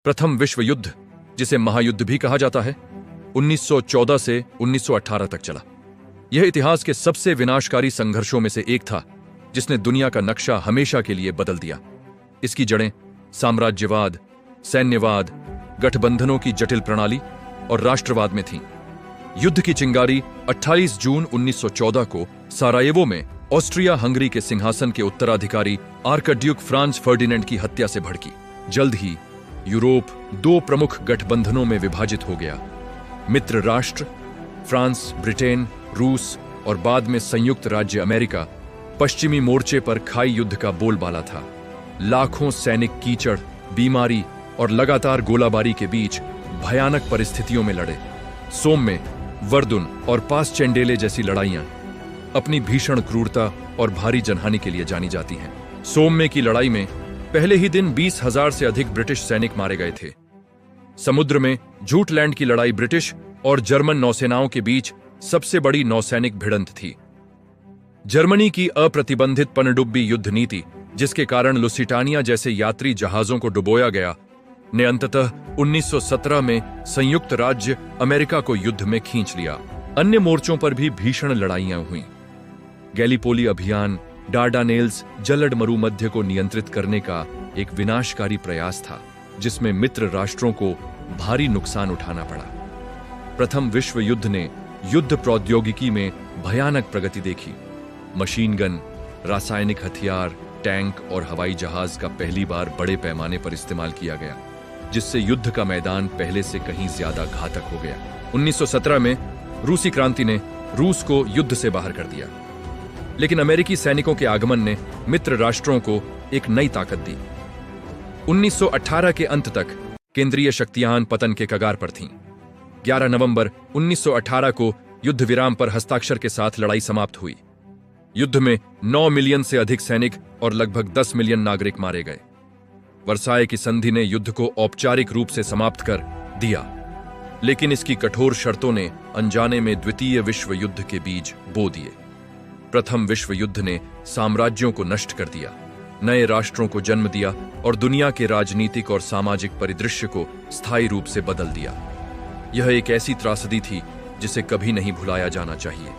प्रथम विश्व युद्ध, जिसे महायुद्ध भी कहा जाता है, 1914 से 1918 तक चला। यह इतिहास के सबसे विनाशकारी संघर्षों में से एक था, जिसने दुनिया का नक्शा हमेशा के लिए बदल दिया। इसकी जड़ें साम्राज्यवाद, सैन्यवाद, गठबंधनों की जटिल प्रणाली और राष्ट्रवाद में थीं। युद्ध की चिंगारी 28 जून 1914 को सारायेवो में ऑस्ट्रिया हंगरी के सिंहासन के उत्तराधिकारी आर्कड्यूक फ्रांज फर्डिनेंड की हत्या से भड़की। जल्द ही यूरोप दो प्रमुख गठबंधनों में विभाजित हो गया। मित्र राष्ट्र फ्रांस, ब्रिटेन, रूस और बाद में संयुक्त राज्य अमेरिका पश्चिमी मोर्चे पर खाई युद्ध का बोलबाला था। लाखों सैनिक कीचड़, बीमारी और लगातार गोलाबारी के बीच भयानक परिस्थितियों में लड़े। सोम में वर्दुन और पास चेंडेले जैसी लड़ाइयां अपनी भीषण क्रूरता और भारी जनहानि के लिए जानी जाती हैं। सोम में की लड़ाई में पहले ही दिन 20,000 से अधिक ब्रिटिश सैनिक मारे गए थे। समुद्र में जूटलैंड की लड़ाई ब्रिटिश और जर्मन नौसेनाओं के बीच सबसे बड़ी नौसैनिक भिड़ंत थी। जर्मनी की अप्रतिबंधित पनडुब्बी युद्ध नीति, जिसके कारण लुसिटानिया जैसे यात्री जहाजों को डुबोया गया, ने अंततः 1917 में संयुक्त राज्य अमेरिका को युद्ध में खींच लिया। अन्य मोर्चों पर भी भीषण लड़ाइयां हुईं। गैलीपोली अभियान डार्डानेल्स जलड मरुमध्य को नियंत्रित करने का एक विनाशकारी प्रयास था, जिसमें मित्र राष्ट्रों को भारी नुकसान उठाना पड़ा। प्रथम विश्व युद्ध ने युद्ध प्रौद्योगिकी में भयानक प्रगति देखी। मशीन गन, रासायनिक हथियार, टैंक और हवाई जहाज का पहली बार बड़े पैमाने पर इस्तेमाल किया गया, जिससे युद्ध का मैदान पहले से कहीं ज्यादा घातक हो गया। 1917 में रूसी क्रांति ने रूस को युद्ध से बाहर कर दिया, लेकिन अमेरिकी सैनिकों के आगमन ने मित्र राष्ट्रों को एक नई ताकत दी। 1918 के अंत तक केंद्रीय शक्तियां पतन के कगार पर थीं। 11 नवंबर 1918 को युद्ध विराम पर हस्ताक्षर के साथ लड़ाई समाप्त हुई। युद्ध में 9 मिलियन से अधिक सैनिक और लगभग 10 मिलियन नागरिक मारे गए। वर्साय की संधि ने युद्ध को औपचारिक रूप से समाप्त कर दिया, लेकिन इसकी कठोर शर्तों ने अनजाने में द्वितीय विश्व युद्ध के बीज बो दिए। प्रथम विश्व युद्ध ने साम्राज्यों को नष्ट कर दिया, नए राष्ट्रों को जन्म दिया और दुनिया के राजनीतिक और सामाजिक परिदृश्य को स्थायी रूप से बदल दिया। यह एक ऐसी त्रासदी थी जिसे कभी नहीं भुलाया जाना चाहिए।